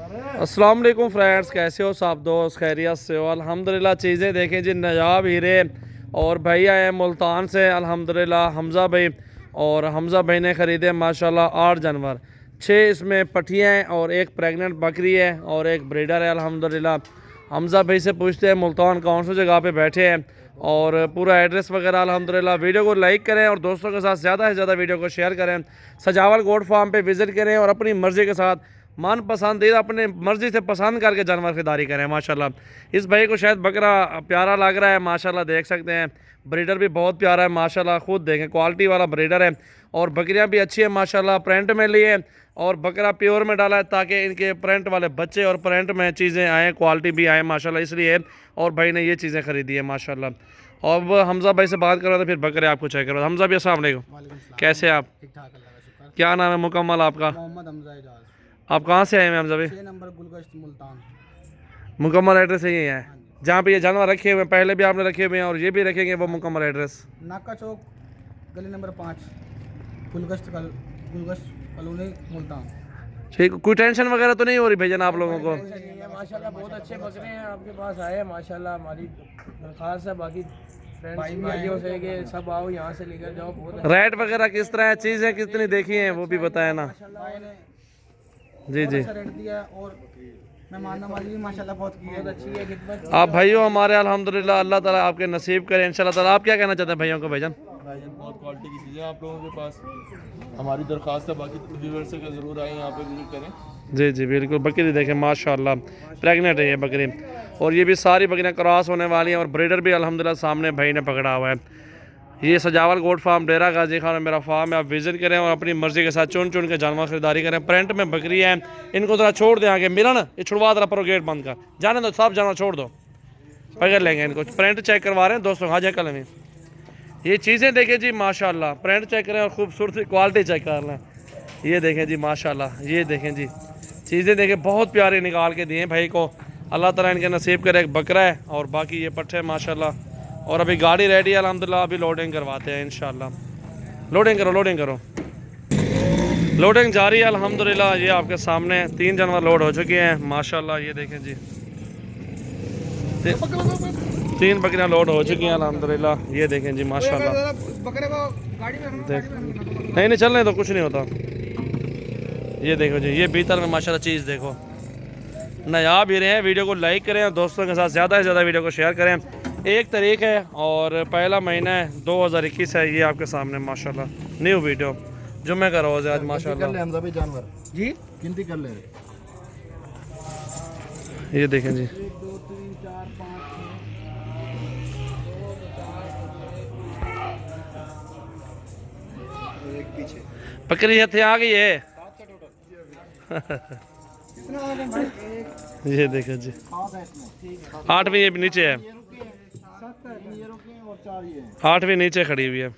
अस्सलाम वालेकुम फ्रेंड्स, कैसे हो सब दोस्त? खैरियत से हो? अल्हम्दुलिल्लाह। चीज़ें देखें जी, नयाब हीरे और भाई आए मुल्तान से अल्हम्दुलिल्लाह, हमज़ा भाई। और हमज़ा भाई ने ख़रीदे माशाल्लाह 8 जानवर, 6 इसमें पठियाँ हैं और एक प्रेग्नेंट बकरी है और एक ब्रीडर है अल्हम्दुलिल्लाह। हमज़ा भाई से पूछते हैं मुल्तान कौन सी जगह पे बैठे हैं और पूरा एड्रेस वगैरह अल्हम्दुलिल्लाह। वीडियो को लाइक करें और दोस्तों के साथ ज़्यादा से ज़्यादा वीडियो को शेयर करें। सजावल गोट फार्म पे विज़िट करें और अपनी मर्ज़ी के साथ मन पसंदीदा अपने मर्ज़ी से पसंद करके जानवर खरीदारी करें माशाल्लाह। इस भाई को शायद बकरा प्यारा लग रहा है माशाल्लाह, देख सकते हैं। ब्रीडर भी बहुत प्यारा है माशाल्लाह, खुद देखें क्वालिटी वाला ब्रीडर है। और बकरियां भी अच्छी है माशाल्लाह। प्रिंट में लिए और बकरा प्योर में डाला है ताकि इनके प्रिंट वाले बच्चे और प्रिंट में चीज़ें आएँ, क्वालिटी भी आए माशाल्लाह, इसलिए और भाई ने ये चीज़ें ख़रीदी है माशाल्लाह। और अब हमज़ा भाई से बात करो तो फिर बकरे आपको चेक करो। हमज़ा भाई अस्सलाम वालेकुम, कैसे आप? ठीक ठाक, अल्लाह का शुक्र। क्या नाम है मुकम्मल आपका? मोहम्मद हमजा इजाज, आप कहाँ से आए हैं हमज़ा भाई? 6 नंबर गुलगश्त मुल्तान। मुकम्मल एड्रेस यही है जहाँ पे ये जानवर रखे हुए हैं, पहले भी आपने रखे हुए हैं और ये भी रखेंगे, वो मुकम्मल एड्रेस? नाका चौक, गली नंबर 5, गुलगश्त कॉलोनी मुल्तान। ठीक, कोई टेंशन वगैरह तो नहीं हो रही भाईजान आप लोगों को? माशाल्लाह बहुत अच्छे बकरे हैं आपके पास आए हैं माशाल्लाह। हमारी दरख्वास्त है बाकी फ्रेंड्स भाइयों से कि सब आओ यहाँ से लेकर जाओ। बहुत रेट वगैरह किस तरह है, चीज़ें कितनी देखी हैं वो भी बताए ना। जी जी, अच्छा रेट दिया और मेहमान नवाजी भी माशाल्लाह बहुत की है, अच्छी है खिदमत। आप भाइयों हमारे अल्हम्दुलिल्लाह, अल्लाह ताला आपके नसीब करे इंशाल्लाह ताला। आप क्या कहना चाहते हैं भाइयों को भाईजान? भाईजान बहुत क्वालिटी की चीज़ें आप लोगों के पास, हमारी दरख्वास्त है बाकी व्यूअर्स से ज़रूर आए यहाँ पे विजिट करें। जी जी बिल्कुल। बकरी देखें माशाल्लाह, प्रेग्नेंट है ये बकरी और ये भी सारी बकरियाँ क्रॉस होने वाली हैं और ब्रीडर भी अल्हम्दुलिल्लाह सामने भाई ने पकड़ा हुआ है। ये सजावल गोट फार्म डेरा गाजी खान मेरा फार्म है, आप विज़िट करें और अपनी मर्ज़ी के साथ चुन चुन के जानवर खरीदारी करें। प्रिंट में बकरी है, इनको ज़रा छोड़ दें आगे, मिला ना ये छुड़वा दरा पर गेट बंद कर जाने दो, सब जानवर छोड़ दो, पकड़ लेंगे इनको। प्रिंट चेक करवा रहे हैं दोस्तों, हाँ कल में ये चीज़ें देखें जी माशाल्लाह, प्रिंट चेक करें और खूबसूरती क्वालिटी चेक कर लें। ये देखें जी माशाल्लाह, ये देखें जी चीज़ें देखें, बहुत प्यारी निकाल के दिए भाई को। अल्लाह ताला इनके नसीब करे। एक बकरा है और बाकी ये पट्ठे माशाल्लाह। और अभी गाड़ी रेडी है अल्हम्दुलिल्लाह, अभी लोडिंग करवाते हैं इंशाल्लाह। लोडिंग करो, लोडिंग करो, लोडिंग जारी है अल्हम्दुलिल्लाह। ये आपके सामने 3 जानवर लोड हो चुके हैं माशाल्लाह। ये देखें जी 3 बकरियां लोड हो चुकी हैं अल्हम्दुलिल्लाह। ये देखें जी माशाल्लाह। बकरे को गाड़ी में नहीं नहीं चलने तो कुछ नहीं होता। ये देखो जी, ये भीतर में माशाल्लाह चीज़ देखो, नायाब ही रहे हैं। वीडियो को लाइक करें और दोस्तों के साथ ज़्यादा से ज़्यादा वीडियो को शेयर करें। 1 तारीख है और पहला महीना है 2021 है। ये आपके सामने माशाल्लाह न्यू वीडियो, जुम्मे का रोज़ है आज माशाल्लाह। हमजा भाई जानवर जी गिनती कर ले। ये देखें जी 1 2 3 4 5 6 एक पीछे बकरी हथे आ गई है। कितना आ गए भाई? ये देखें जी 8वीं ये भी नीचे है, 7 है, ये रुके और 4 ये हैं। 8वीं नीचे खड़ी हुई है।